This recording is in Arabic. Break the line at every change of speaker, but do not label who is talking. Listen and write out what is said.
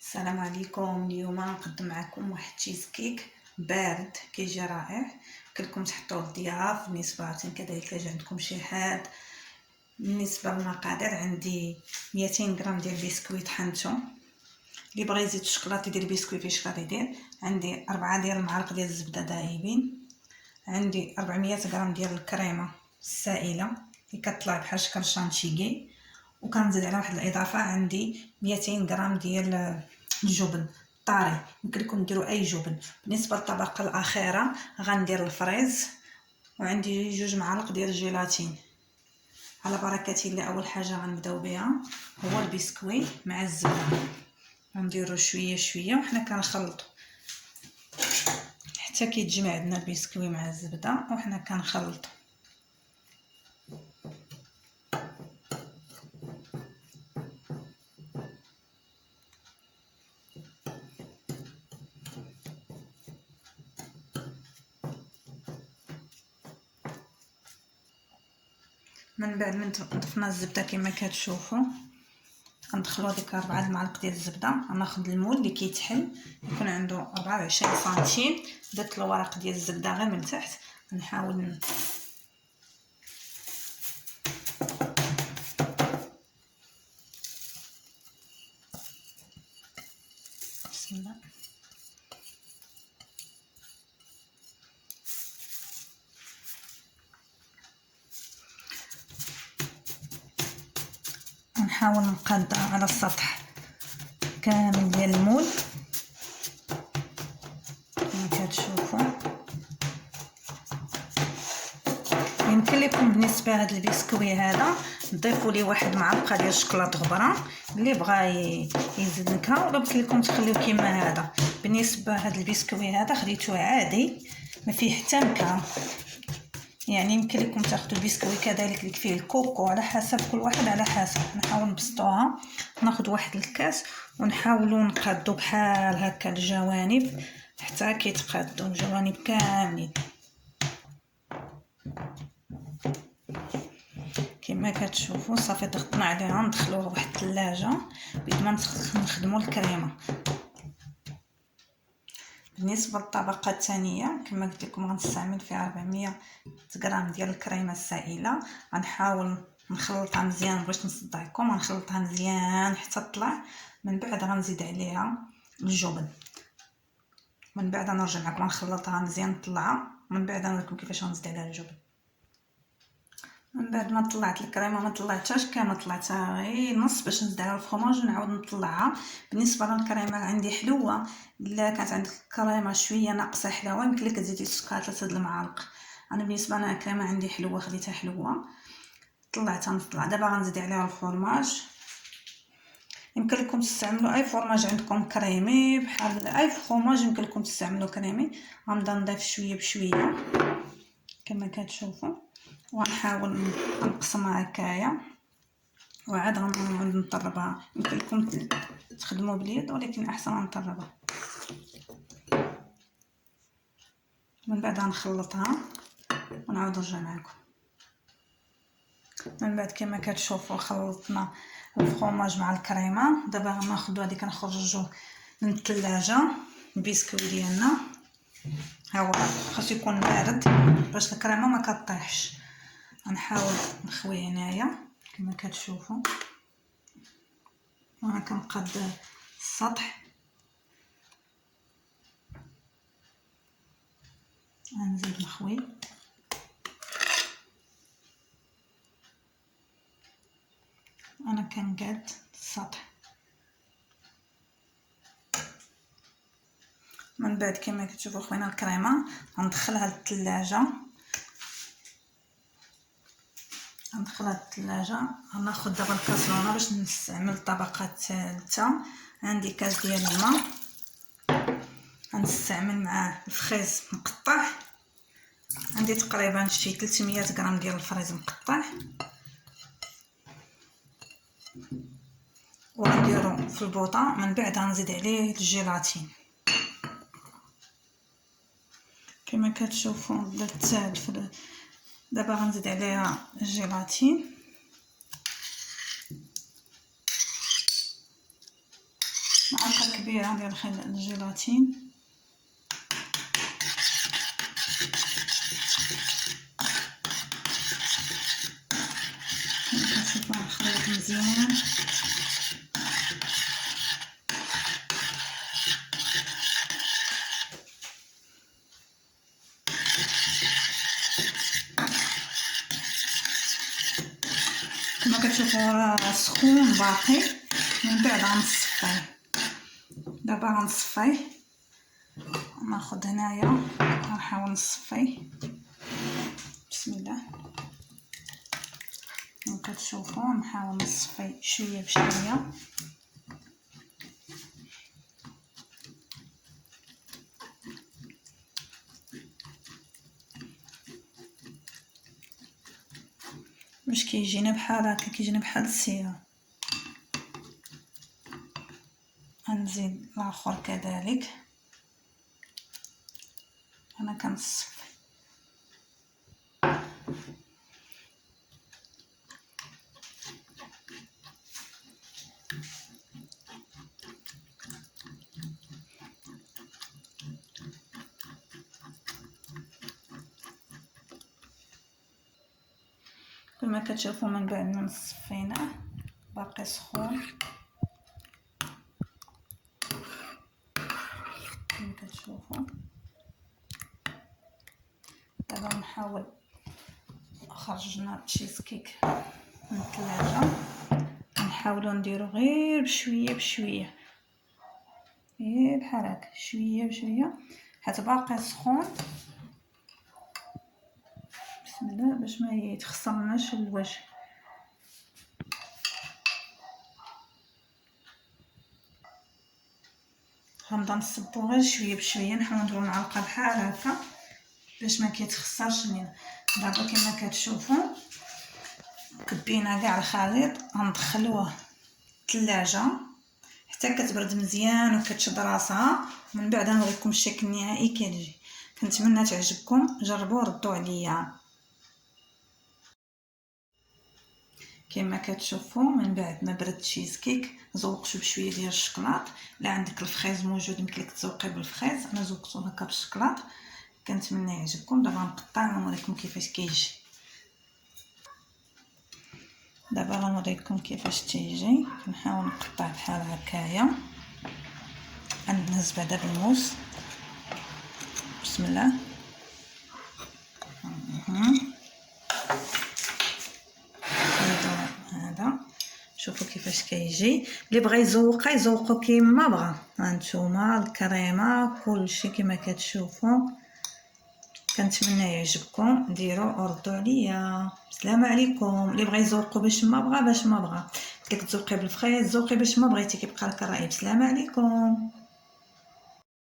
السلام عليكم. اليوم نقدم معكم واحد تشيز كيك بارد كيجي رائع. كلكم تحطوا الضياف بالنسبه كذلك الا عندكم شي حاد. بالنسبه للمقادير عندي 200 غرام ديال البسكويت طحنته. اللي بغى يزيد الشكلاط يدير بسكويت في شكلاط يدير. عندي 4 ديال المعالق ديال الزبده دايبين. عندي 400 غرام ديال الكريمه السائله اللي كتطلع بحال شكل شانتيغي. وكنزيد على واحد الاضافه عندي 200 غرام ديال الجبن طاري، يمكن لكم ديروا اي جبن. بالنسبه للطبقه الاخيره غندير الفريز، وعندي 2 معالق ديال الجيلاتين. على بركه الله. اول حاجه غنبداو بها هو البسكويت مع الزبده. غنديروا شويه شويه وحنا كنخلطوا حتى كيتجمع عندنا البسكويت مع الزبده وحنا كنخلطوا. من بعد من ضفنا الزبده كما كتشوفوا غندخلوا هذيك 4 معالق ديال الزبده. غناخذ المول اللي كيتحل يكون عنده 24 سنتيم. درت الورق ديال الزبده غير من تحت. نحاول بسم الله. نحاول نقادر على السطح كامل ديال المول كما كتشوفوا. يمكن لكم بالنسبه لهذا البسكوي هذا تضيفوا ليه واحد معلقه ديال الشكلاط غبره اللي بغى يزيد نكهه، ولا يمكن لكم تخليوه كما هذا. بالنسبه لهذا البسكوي هذا خديته عادي ما فيه حتى نكهه، يعني يمكن لكم تاخذوا البسكوي كذلك اللي فيه الكوكو على حسب كل واحد على حسب. نحاول نبسطوها، ناخذ واحد الكاس ونحاولوا نقادو بحال هكا الجوانب حتى كيتقادوا الجوانب كاملين كما كتشوفوا. صافي ضغطنا عليها ندخلوها لواحد الثلاجه بيد ما نخدموا الكريمه. بالنسبه للطبقه الثانيه كما قلت لكم غنستعمل فيها 400 غرام ديال الكريمه السائله. غنحاول نخلطها مزيان، بغيت نصدعكم غنخلطها مزيان حتى تطلع. من بعد غنزيد عليها الجبن. من بعد نرجع معكم نخلطها مزيان نطلعها. من بعد نوريكم كيفاش غنزيد عليها الجبن. من بعد ما طلعت الكريمه ما طلعتهاش كامل، طلعتها غير نص باش نزيد عليها الفرماج ونعاود نطلعها. بالنسبه للكريمه عندي حلوه، الا كانت عندك الكريمه شويه ناقصه حلاوه يمكن لك تزيدي السكر 3 المعالق. انا بالنسبه لنا الكريمه عندي حلوه خليتها حلوه طلعتها نطلع. دابا غنزيد عليها الفرماج. يمكن لكم تستعملوا اي فرماج عندكم كريمي بحال اي فرماج يمكن لكم تستعملوا كريمي. غنبدا نضيف شويه بشويه كما كتشوفوا ونحاول نقسمها هكايا وعاد غنعاود نطربها. يمكن لكم تخدموا باليد ولكن احسن نطربها. من بعد غنخلطها ونعاود نرجع معكم. من بعد كما كتشوفوا خلطنا الفرماج مع الكريمه. دابا غناخذوا هذيك كنخرجوا من الثلاجه البسكويت ديالنا. ها هو خاصو يكون بارد باش الكريمه ما كطيحش. غنحاول نخويه هنايا كما كتشوفوا وانا كنقاد السطح. غنزيد نخوي. انا كنقاد السطح. من بعد كما كتشوفوا خوينا الكريمه غندخلها للثلاجه. غناخذ دابا الكاسرونه باش نستعمل الطبقه الثالثه. عندي كاس ديال الماء غنستعمل معاه الفريز مقطع. عندي تقريبا شي 300 غرام ديال الفريز مقطع، وغنديرو في البوطه. من بعد غنزيد عليه الجيلاتين كما كتشوفوا بدا تسال. دابا غنزيد عليها الجيلاتين. معلقه كبيره ديال الجيلاتين. كنشوفو نخلط مزيان. كما كتشوفوا راه سخون باقي، من بعد غنصفيه. دابا غنصفيه، ناخذ هنايا غنحاول نصفيه. بسم الله. كما كتشوفوا نحاول نصفيه شويه بشويه. باش كيجينا بحال هكا، كيجينا بحال السيره. غنزيد الاخر كذلك. انا كنصفي. كما كتشوفوا من بعد ما صفيناه باقي سخون. كما كتشوفوا دابا نحاول. خرجنا تشيز كيك من الثلاجه، نحاولوا نديرو غير بشويه بشويه، غير بحال هكا شويه بشويه حيت باقي سخون. بسم الله باش ما يتخسرناش الوجه. غنبدا نصبو غير شويه بشويه، نحاول نديرو معلقه بحال هكا باش ما كيتخسرش لينا. دابا كما كتشوفوا كبينا كاع الخليط، غندخلوه الثلاجه حتى كتبرد مزيان وكتشد راسها، ومن بعد نوريكم الشكل النهائي كتجي. كنتمنى تعجبكم، جربوا ردوا عليا. كما كتشوفوا من بعد ما برد تشيز كيك زوقته بشويه ديال الشكلاط. لا عندك الفريز موجود يمكن لك تزوقيه بالفريز، انا زوقته هكا بالشكلاط. كنتمنى يعجبكم. دابا نقطع ونوريكم كيفاش كيجي. دابا غنوريكم كيفاش تيجي. كنحاول نقطع بحال هكايا، غنهز بعدا بالموس. بسم الله. هذا شوفوا كيفاش كيجي. اللي بغى يزوقها يزوقو كيما بغا. هانتوما الكريمه كلشي كما كتشوفوا. كنتمنى يعجبكم، ديروا وردوا عليا. السلام عليكم. اللي بغى يزوقو باش ما بغا باش ما بغا، قلت لك تزوقي بالفريز زوقي باش ما بغيتي، كيبقى لك الراي. السلام عليكم.